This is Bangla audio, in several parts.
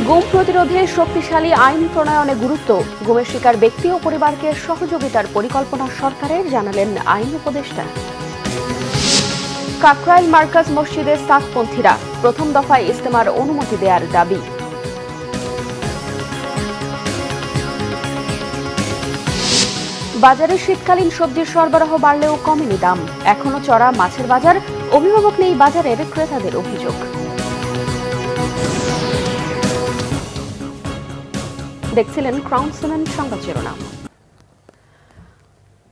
গুম প্রতিরোধে শক্তিশালী আইন প্রণয়নে গুরুত্ব, গুমের শিকার ব্যক্তি ও পরিবারকে সহযোগিতার পরিকল্পনা সরকারের, জানালেন আইন উপদেষ্টা। কাকরাইল মার্কাজ মসজিদে সাতপন্থীরা, প্রথম দফায় ইজতেমার অনুমতি দেওয়ার দাবি। বাজারে শীতকালীন সবজির সরবরাহ বাড়লেও কমেনি দাম, এখনো চড়া মাছের বাজার, অভিভাবক নেই বাজারের, ক্রেতাদের অভিযোগ। দেখছিলেন ক্রাউন সিমেন্ট সংবাদ শিরোনাম।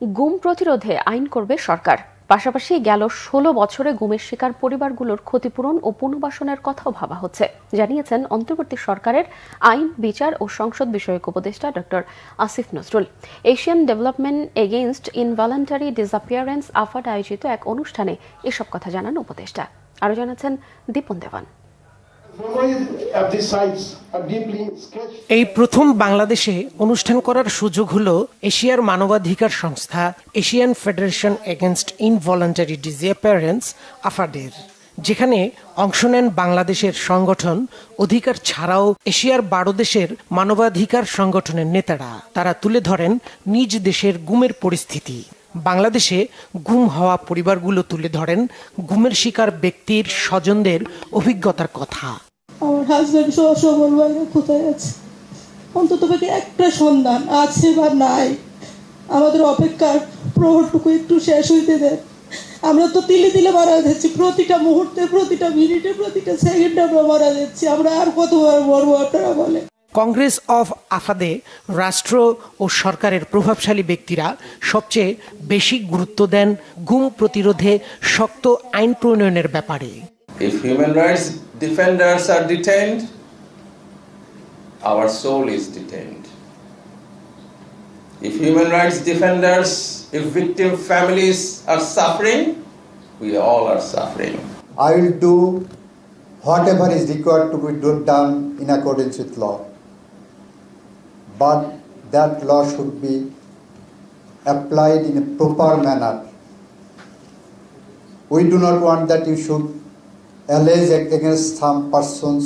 গুম প্রতিরোধে আইন করবে সরকার, পাশাপাশি গেল 16 বছরে গুমের শিকার পরিবারগুলোর ক্ষতিপূরণ ও পুনর্বাসনের কথাও ভাবা হচ্ছে, জানিয়েছেন অন্তর্বর্তী সরকারের আইন, বিচার ও সংসদ বিষয়ক উপদেষ্টা doctor Asif Nazrul. Asian development against involuntary disappearance AFAD আয়োজিত এক অনুষ্ঠানে এসব কথা জানান উপদেষ্টা। আরও জানাচ্ছেন দীপন দেওয়ান। এই প্রথম বাংলাদেশে অনুষ্ঠান করার সুযোগ হলো এশিয়ার মানবাধিকার সংস্থা Asian federation against involuntary disappearance আফাডের, যেখানে অংশ নেন বাংলাদেশের সংগঠন অধিকার ছাড়াও এশিয়ার 12 দেশের মানবাধিকার সংগঠনের নেতারা। তারা তুলে ধরেন নিজ দেশের গুমের পরিস্থিতি। বাংলাদেশে গুম হওয়া পরিবারগুলো তুলে ধরেন গুমের শিকার ব্যক্তির স্বজনদের অভিজ্ঞতার কথা। আমার হাজবেন্ড সবলভাবে কোথায় আছে, অন্তত একটা সন্ধান আছে বা নাই, আমাদের অপেক্ষার প্রহরটুকু একটু শেষ হইতে দেন। আমরা তো তিলে তিলে মারা যাচ্ছি, প্রতিটা মুহূর্তে, প্রতিটা মিনিটে, প্রতিটা সেকেন্ডে আমরা মারা যাচ্ছি। আমরা আর কতবার মরবো আপনারা বলে। কংগ্রেস অফ আফাদে রাষ্ট্র ও সরকারের প্রভাবশালী ব্যক্তিরা সবচেয়ে বেশি গুরুত্ব দেন গুম প্রতিরোধে শক্ত আইন প্রণয়নের ব্যাপারে। If human rights defenders are detained, our soul is detained. If human rights defenders, if victim families are suffering, we all are suffering. I will do whatever is required to be done in accordance with law. But that law should be applied in a proper manner. We do not want that you should allege against some persons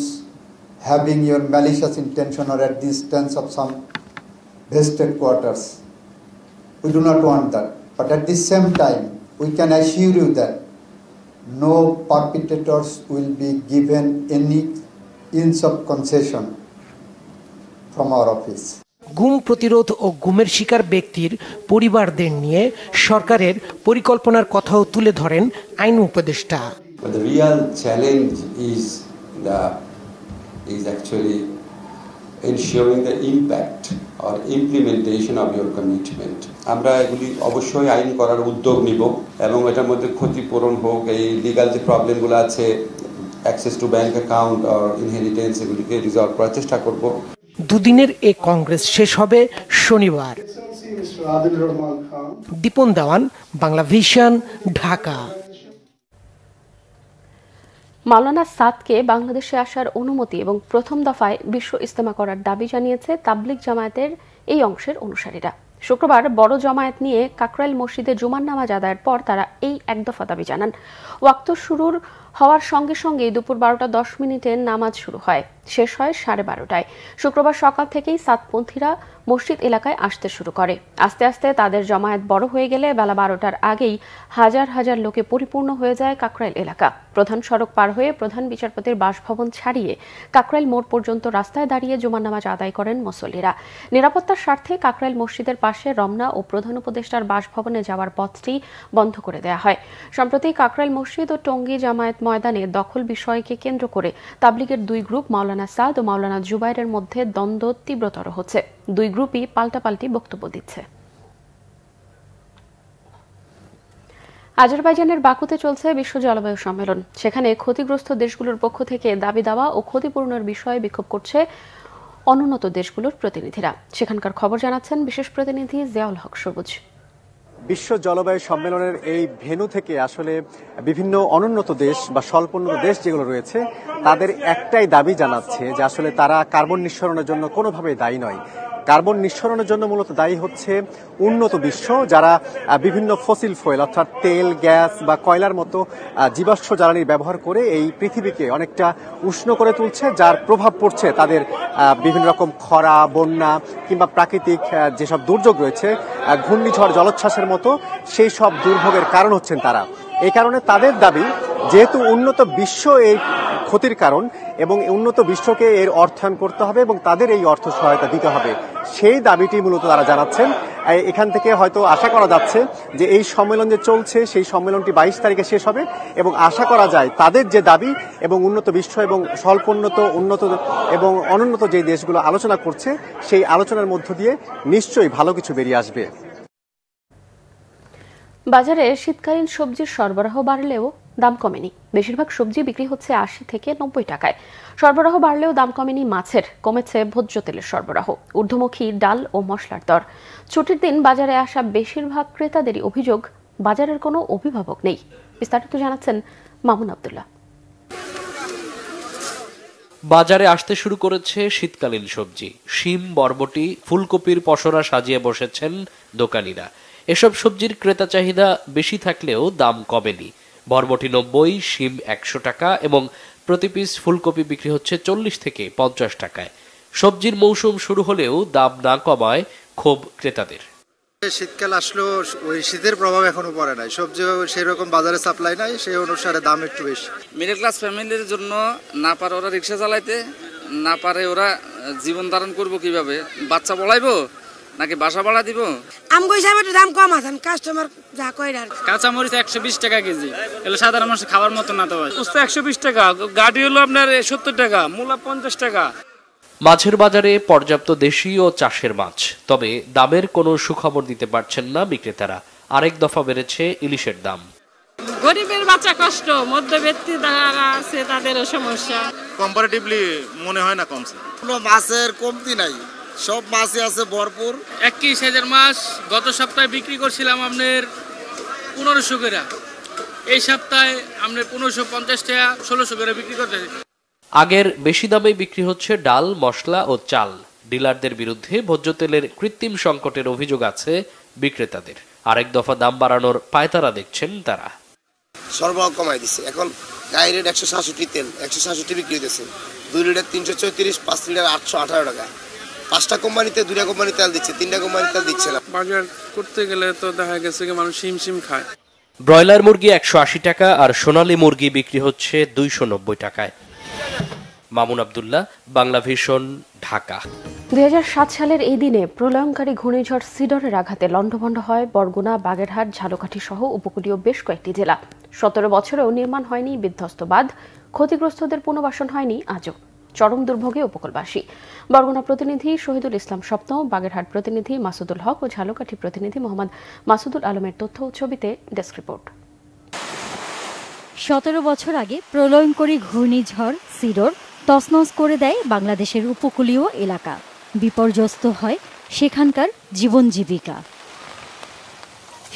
having your malicious intention or at the instance of some vested quarters. We do not want that. But at the same time, we can assure you that no perpetrators will be given any inch of concession from our office. গুম প্রতিরোধ ও গুমের শিকার ব্যক্তির পরিবারদের নিয়ে সরকারের পরিকল্পনার কথাও তুলে ধরেন আইন উপদেষ্টা। But the real challenge is actually ensuring the impact or implementation of your commitment. আমরা এগুলি অবশ্যই আইন করার উদ্যোগ নিব এবং এটার মধ্যে ক্ষতিপূরণ হোক, এই লিগাল যে প্রবলেমগুলো আছে, অ্যাক্সেস টু ব্যাংক অ্যাকাউন্ট আর ইনহেরিটেন্স, এগুলিকে রিজলভ করার চেষ্টা করব। দুদিনের এই কংগ্রেস শেষ হবে শনিবার। দীপন দেওয়ান, বাংলা ভিশন, ঢাকা। মাওলানা সাদকে বাংলাদেশে আসার অনুমতি এবং প্রথম দফায় বিশ্ব ইজতেমা করার দাবি জানিয়েছে তাবলিগ জামায়াতের এই অংশের অনুসারীরা। শুক্রবার বড় জামায়াত নিয়ে কাকরাইল মসজিদে জুমার নামাজ আদায়ের পর তারা এই এক দফা দাবি জানান। ওয়াক্ত শুরুর হওয়ার সঙ্গে সঙ্গেই দুপুর 12টা 10 নামাজ শুরু হয়, শেষ হয় 12:30টায়। শুক্রবার সকাল থেকেই সাতপন্থীরা মসজিদ এলাকায় আসতে শুরু করে। আস্তে আস্তে তাদের জমায়েত বড় হয়ে গেলে বেলা 12টার আগেই হাজার হাজার লোকে পরিপূর্ণ হয়ে যায় কাকরাইল এলাকা। প্রধান সড়ক পার হয়ে প্রধান বিচারপতির বাসভবন ছাড়িয়ে কাকরাইল মোড় পর্যন্ত রাস্তায় দাঁড়িয়ে জুমার নামাজ আদায় করেন মুসল্লিরা। নিরাপত্তার স্বার্থে কাকরাইল মসজিদের পাশে রমনা ও প্রধান উপদেষ্টার বাসভবনে যাওয়ার পথটি বন্ধ করে দেওয়া হয়। সম্প্রতি কাকরাইল মসজিদ ও টঙ্গী জামায়াত ময়দানে দখল বিষয়কে কেন্দ্র করে তাবলিগের দুই গ্রুপ মাওলানা সাদ ও মাওলানা জুবাইরের মধ্যে দ্বন্দ্ব তীব্রতর হচ্ছে। দুই গ্রুপই পাল্টাপাল্টি বক্তব্য দিচ্ছে। আজারবাইজানের বাকুতে চলছে বিশ্ব জলবায়ু সম্মেলন। সেখানে ক্ষতিগ্রস্ত দেশগুলোর পক্ষ থেকে দাবি দাওয়া ও ক্ষতিপূরণের বিষয়ে বিক্ষোভ করছে অনুন্নত দেশগুলোর প্রতিনিধিরা। সেখানকার খবর জানাচ্ছেন বিশেষ প্রতিনিধি জিয়াউল হক সবুজ। বিশ্ব জলবায়ু সম্মেলনের এই ভেন্যু থেকে আসলে বিভিন্ন অনুন্নত দেশ বা স্বল্পোন্নত দেশ যেগুলো রয়েছে তাদের একটাই দাবি জানাচ্ছে যে আসলে তারা কার্বন নিঃসরণের জন্য কোনোভাবেই দায়ী নয়। কার্বন নিঃসরণের জন্য মূলত দায়ী হচ্ছে উন্নত বিশ্ব, যারা বিভিন্ন ফসিল ফুয়েল অর্থাৎ তেল, গ্যাস বা কয়লার মতো জীবাশ্ম জ্বালানির ব্যবহার করে এই পৃথিবীকে অনেকটা উষ্ণ করে তুলছে, যার প্রভাব পড়ছে তাদের বিভিন্ন রকম খরা, বন্যা কিংবা প্রাকৃতিক যেসব দুর্যোগ রয়েছে, ঘূর্ণিঝড়, জলোচ্ছ্বাসের মতো সেই সব দুর্ভোগের কারণ হচ্ছেন তারা। এই কারণে তাদের দাবি, যেহেতু উন্নত বিশ্ব এই ক্ষতির কারণ এবং উন্নত বিশ্বকে এর অর্থায়ন করতে হবে এবং তাদের এই অর্থ সহায়তা দিতে হবে, সেই দাবিটি মূলত তারা জানাচ্ছেন। এখান থেকে হয়তো আশা করা যাচ্ছে যে এই সম্মেলন যে চলছে সেই সম্মেলনটি 22 তারিখে শেষ হবে এবং আশা করা যায় তাদের যে দাবি এবং উন্নত বিশ্ব এবং স্বল্পোন্নত, উন্নত এবং অনুন্নত যে দেশগুলো আলোচনা করছে সেই আলোচনার মধ্য দিয়ে নিশ্চয়ই ভালো কিছু বেরিয়ে আসবে। বাজারে শীতকালীন সবজির সরবরাহ বাড়লেও দাম কমেনি। বেশিরভাগ সবজি বিক্রি হচ্ছে 80 থেকে 90 টাকায়। সরবরাহ বাড়লেও দাম কমেনি মাছের, কমেছে ভোজ্য তেলের সরবরাহ, ঊর্ধ্বমুখী ডাল ও মশলার দর। ছুটির দিন বাজারে আসা বেশিরভাগ ক্রেতাদেরই অভিযোগ, বাজারের কোনো অভিভাবক নেই। বিস্তারিত জানাচ্ছেন মামুন আব্দুল্লাহ। বাজারে আসতে শুরু করেছে শীতকালীন সবজি। শিম, বরবটি, ফুলকপির পসরা সাজিয়ে বসেছেন দোকানিরা। এসব সবজির ক্রেতা চাহিদা বেশি থাকলেও দাম কমেনি। বরবটি 90, শিম 100 টাকা এবং প্রতি পিস ফুলকপি বিক্রি হচ্ছে 40 থেকে 50 টাকায়। সবজির মৌসুম শুরু হলেও দাম না কমায় ক্ষোভ ক্রেতাদের। শীতকাল আসলেও ওই শীতের প্রভাব এখনো পড়ে নাই, সবজি সেরকম বাজারে সাপ্লাই নাই, সেই অনুসারে দাম একটু বেশি। মিডল ক্লাস ফ্যামিলির জন্য না পারে ওরা রিক্সা চালাইতে, না পারে ওরা জীবন ধারণ করবো কিভাবে, বাচ্চা পড়াইবো নাকি বাসা ভাড়া দিব। আমগো হিসাবে একটু দাম কম আছে, কাস্টমার যা কয় আর। কাঁচা মরিচ 120 টাকা কেজি, এগুলো সাধারণ মানুষ খাওয়ার মতো না। তো উস্তা 120 টাকা, গাড়ি হলো আপনার 70 টাকা, মূলা 50 টাকা। মাছের বাজারে পর্যাপ্ত দেশি ও চাষের মাছ, তবে দামের কোনো সুখবর দিতে পারছেন না বিক্রেতারা। আরেক দফা বেড়েছে ইলিশের দাম। গরিবের বাচ্চা কষ্ট, মধ্যবিত্ত যারা আছে তাদেরও সমস্যা। কম্পারেটিভলি মনে হয় না কমছে, কোনো মাছের কমতি নাই, সব মাছই আছে ভরপুর। 21,000 মাছ গত সপ্তাহে বিক্রি করছিলাম আপনার 1500 করে, এই সপ্তাহে আপনার 1550 টাকা 1600 করে বিক্রি করতেছি। আগের বেশি দামে বিক্রি হচ্ছে ডাল, মশলা ও চাল। ডিলারদের বিরুদ্ধে ভোজ্য তেলের কৃত্রিম সংকটের অভিযোগ আছে বিক্রেতাদের। আরেক দফা দাম বাড়ানোর পায়তারা দেখছেন তারা। সরবরাহ কমাই দিচ্ছে, এখন গাড়ি রেট 167, তেল 167 বিক্রি হইতেছে, 2 লিটার 334, 5 লিটার 818 টাকা। 5টা কোম্পানিতে 2টা কোম্পানি তেল দিচ্ছে, 3টা কোম্পানি তেল দিচ্ছে না। বাজার করতে গেলে তো দেখা গেছে যে মানুষ শিম খায়। ব্রয়লার মুরগি 180 টাকা আর সোনালী মুরগি বিক্রি হচ্ছে 290 টাকায়। মামুন আব্দুল্লাহ, বাংলা ভিশন, ঢাকা। 2007 সালের এই দিনে প্রলয়ঙ্কারী ঘূর্ণিঝড় সিডরের আঘাতে লণ্ডভণ্ড হয় বরগুনা, বাগেরহাট, ঝালকাঠি সহ উপকূলীয় বেশ কয়েকটি জেলা। 17 বছরেও নির্মাণ হয়নি বিধ্বস্ত বাঁধ, ক্ষতিগ্রস্তদের পুনর্বাসন হয়নি আজও। চরম দুর্ভোগে উপকূলবাসী। বরগুনা প্রতিনিধি শহীদুল ইসলাম স্বপ্ন, বাগেরহাট প্রতিনিধি মাসুদুল হক ও ঝালকাঠি প্রতিনিধি মোহাম্মদ মাসুদুল আলমের তথ্য ও ছবিতে ডেস্ক রিপোর্ট। 17 বছর আগে প্রলয়ঙ্করী ঘূর্ণিঝড় সিডর তছনছ করে দেয় বাংলাদেশের উপকূলীয় এলাকা। বিপর্যস্ত হয় সেখানকার জীবন জীবিকা।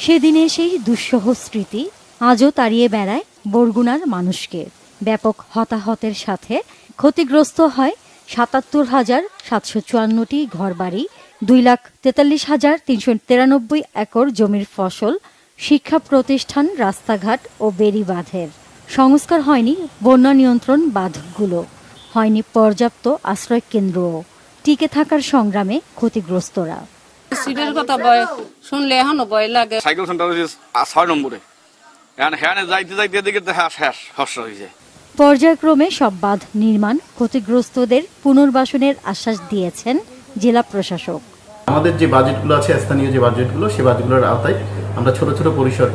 সেদিনে সেই দুঃসহ স্মৃতি আজও তাড়িয়ে বেড়ায় বরগুনার মানুষকে। ব্যাপক হতাহতের সাথে ক্ষতিগ্রস্ত হয় 77,754টি ঘরবাড়ি, 2,43,393 একর জমির ফসল, শিক্ষা প্রতিষ্ঠান, রাস্তাঘাট ও বেড়িবাঁধের। সংস্কার হয়নি বন্যা নিয়ন্ত্রণ বাঁধগুলো, হয়নি পর্যাপ্ত আশ্রয় কেন্দ্রও। টিকে থাকার সংগ্রামে ক্ষতিগ্রস্তরা। সিডের কথা ভয় শুনলে এখনো ভয় লাগে। সাইকেল সেন্টার 6 নম্বরে, এখন হ্যাঁ যাইতে যাইতে এদিকে শেষ হর্ষ হয়েছে। পর্যায়ক্রমে সব বাঁধ নির্মাণ, ক্ষতিগ্রস্তদের পুনর্বাসনের আশ্বাস দিয়েছেন জেলা প্রশাসক। আমাদের যে বাজেটগুলো আছে, স্থানীয় যে বাজেটগুলো, সেই বাজেটগুলোর আওতায় আমরা ছোট ছোট পরিসর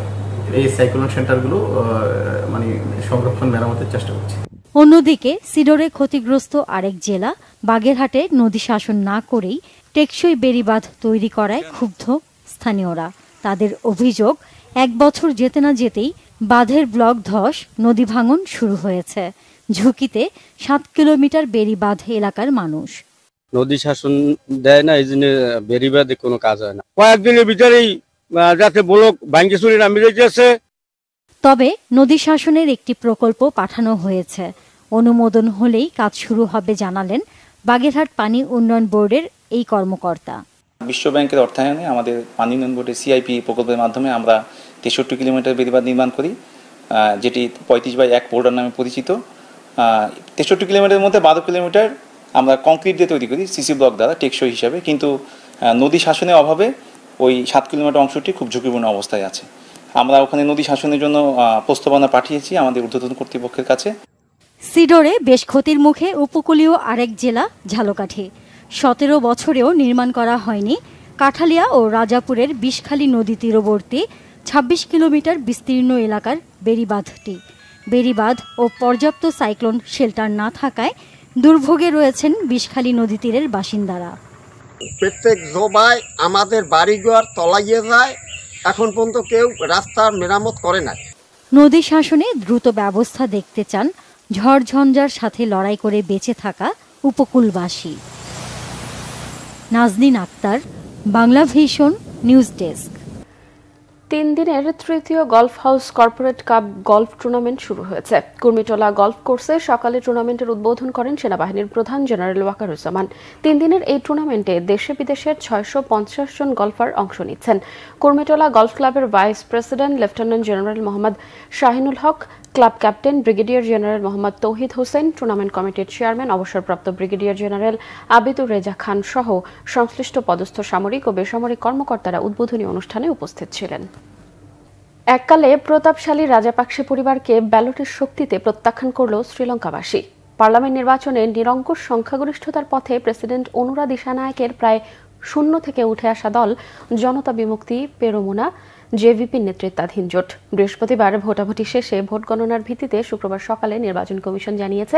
এই সাইক্লোন সেন্টারগুলো সংরক্ষণ মেরামতের চেষ্টা করছি। অন্যদিকে সিডরে ক্ষতিগ্রস্ত আরেক জেলা বাগেরহাটে নদী শাসন না করেই টেকসই বেড়িবাঁধ তৈরি করায় ক্ষুব্ধ স্থানীয়রা। তাদের অভিযোগ, 1 বছর যেতে না যেতেই বাঁধের ব্লক ধস, নদী ভাঙন শুরু হয়েছে। ঝুঁকিতে 7 কিলোমিটার বেড়িবাঁধ এলাকার মানুষ। নদী শাসন দেয় না, এই জন্য বেড়িবাঁধে কোনো কাজ হয় না। কয়েকদিনের ভিতরেই যাতে ব্লক ভাঙে চুরি নামিয়ে রেখেছে। তবে নদী শাসনের একটি প্রকল্প পাঠানো হয়েছে, অনুমোদন হলেই কাজ শুরু হবে জানালেন বাগেরহাট পানি উন্নয়ন বোর্ডের এই কর্মকর্তা। বিশ্ব ব্যাংকের অর্থায়নে আমাদের পানি উন্নয়ন বোর্ডের সিআইপি প্রকল্পের মাধ্যমে আমরা 63 কিলোমিটার বেড়িবাঁধ নির্মাণ করি, যেটি 35/1 পোর্টার নামে পরিচিত। 63 কিলোমিটারের মধ্যে 12 কিলোমিটার আমরা কংক্রিট দিয়ে তৈরি করি সিসি ব্লক দ্বারা টেকসই হিসাবে, কিন্তু নদী শাসনের অভাবে ওই 7 কিলোমিটার অংশটি খুব ঝুঁকিপূর্ণ অবস্থায় আছে। আমরা ওখানে নদী শাসনের জন্য প্রস্তাবনা পাঠিয়েছি আমাদের ঊর্ধ্বতন কর্তৃপক্ষের কাছে। সিডরে বেশ ক্ষতির মুখে উপকূলীয় আরেক জেলা ঝালকাঠি। 17 বছরেও নির্মাণ করা হয়নি কাঠালিয়া ও রাজাপুরের বিষখালী নদী তীরবর্তী 26 কিলোমিটার বিস্তীর্ণ এলাকার বেড়িবাঁধটি। বেড়িবাঁধ ও পর্যাপ্ত সাইক্লোন শেল্টার না থাকায় দুর্ভোগে রয়েছেন বিষখালী নদী তীরের বাসিন্দারা। প্রত্যেক জোবায় আমাদের বাড়িঘর তলাইয়ে যায়, এখন পর্যন্ত কেউ রাস্তার মেরামত করে না। নদী শাসনে দ্রুত ব্যবস্থা দেখতে চান ঝড়ঝঞ্ঝার সাথে লড়াই করে বেঁচে থাকা উপকূলবাসী। Nazneen Akhter, Bangla vision news desk. 3 দিনের তৃতীয় golf house corporate cup golf tournament শুরু হয়েছে। কুর্মিটোলা গলফ কোর্সে সকালে টুর্নামেন্টের উদ্বোধন করেন সেনাবাহিনীর প্রধান জেনারেল ওয়াকারুজ্জামান। 3 দিনের এই টুর্নামেন্টে দেশে বিদেশের 650 জন গলফার অংশ নিচ্ছেন। কুর্মিটোলা গলফ ক্লাবের vice president lieutenant general Mohammad Shahinul Haque, club captain brigadier general Mohammad Touhid Hossain, tournament কমিটির চেয়ারম্যান অবসরপ্রাপ্ত ব্রিগেডিয়ার জেনারেল আবিদুর রেজা খান সহ সংশ্লিষ্ট পদস্থ সামরিক ও বেসামরিক কর্মকর্তারা উদ্বোধনী অনুষ্ঠানে উপস্থিত ছিলেন। এককালে প্রতাপশালী রাজাপাকসে পরিবারকে ব্যালটের শক্তিতে প্রত্যাখ্যান করল শ্রীলঙ্কাবাসী। পার্লামেন্ট নির্বাচনে নিরঙ্কুশ সংখ্যাগরিষ্ঠতার পথে প্রেসিডেন্ট অনুরা দিশানায়েকের প্রায় শূন্য থেকে উঠে আসা দল জনতা বিমুক্তি পেরোমুনা জেভিপির নেতৃত্বাধীন জোট বৃহস্পতিবার ভোটাভুটি শেষে ভোট গণনার ভিত্তিতে শুক্রবার সকালে নির্বাচন কমিশন জানিয়েছে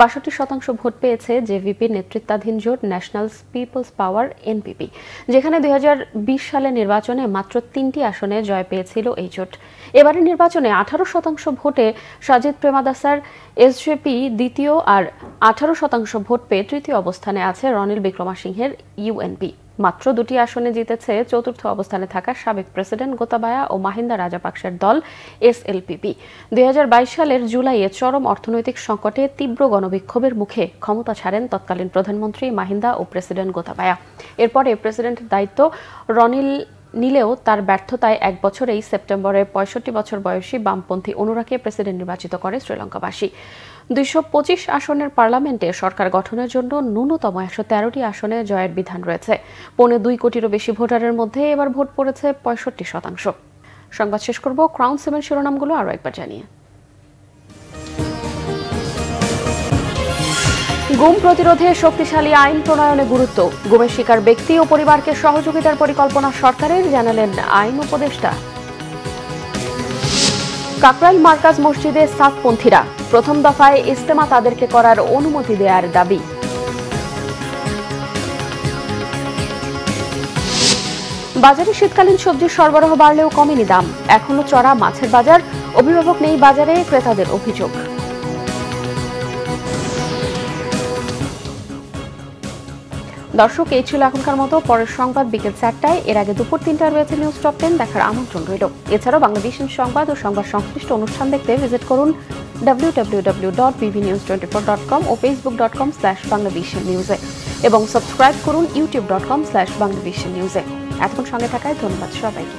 62% ভোট পেয়েছে জেভিপির নেতৃত্বাধীন জোট ন্যাশনাল পিপলস পাওয়ার এনপিপি, যেখানে 2020 সালে নির্বাচনে মাত্র 3টি আসনে জয় পেয়েছিল এই জোট। এবারের নির্বাচনে 18% ভোটে সাজিদ প্রেমাদাসার এসজেপি দ্বিতীয় আর 18% ভোট পেয়ে তৃতীয় অবস্থানে আছে রনিল বিক্রমাসিংহের ইউএনপি। মাত্র 2টি আসনে জিতেছে চতুর্থ অবস্থানে থাকা সাবেক প্রেসিডেন্ট গোতাবায়া ও মাহিন্দা রাজাপাকসের দল এসএলপিপি। 2022 সালের জুলাইয়ে চরম অর্থনৈতিক সংকটে তীব্র গণবিক্ষোভের মুখে ক্ষমতা ছাড়েন তৎকালীন প্রধানমন্ত্রী মাহিন্দা ও প্রেসিডেন্ট গোতাবায়া। এরপরে প্রেসিডেন্টের দায়িত্ব রনিল নিলেও তার ব্যর্থতায় 1 বছরেই সেপ্টেম্বরে 65 বছর বয়সী বামপন্থী অনুরাকে প্রেসিডেন্ট নির্বাচিত করে শ্রীলঙ্কাবাসী। 225 আসনের পার্লামেন্টে সরকার গঠনের জন্য ন্যূনতম 113টি আসনে জয়ের বিধান রয়েছে। 2.25 কোটিরও বেশি ভোটারের মধ্যে এবার ভোট পড়েছে 65%। সংবাদ শেষ করব ক্রাউন 7 শিরোনামগুলো আরও একবার জানিয়ে। গুম প্রতিরোধে শক্তিশালী আইন প্রণয়নে গুরুত্ব, গুমের শিকার ব্যক্তি ও পরিবারকে সহযোগিতার পরিকল্পনা সরকারের, জানালেন আইন উপদেষ্টা। কাকরাইল মার্কাজ মসজিদে সাতপন্থীরা, প্রথম দফায় ইজতেমা তাদেরকে করার অনুমতি দেওয়ার দাবি। বাজারে শীতকালীন সবজির সরবরাহ বাড়লেও কমেনি দাম, এখনো চড়া মাছের বাজার, অভিভাবক নেই বাজারে, ক্রেতাদের অভিযোগ। দর্শক, এই ছিল এখনকার মতো। পরের সংবাদ বিকেল 4টায়, এর আগে দুপুর 3টায় রয়েছে নিউজ টপ 10 দেখার আমন্ত্রণ রইল। এছাড়াও বাংলাদেশের সংবাদ ও সংবাদ সংশ্লিষ্ট অনুষ্ঠান দেখতে ভিজিট করুন www.bbnews24.com ও facebook.com/banglavishnnews এবং সাবস্ক্রাইব করুন youtube.com/banglavishnnews। এতক্ষণ সঙ্গে থাকায় ধন্যবাদ সবাইকে।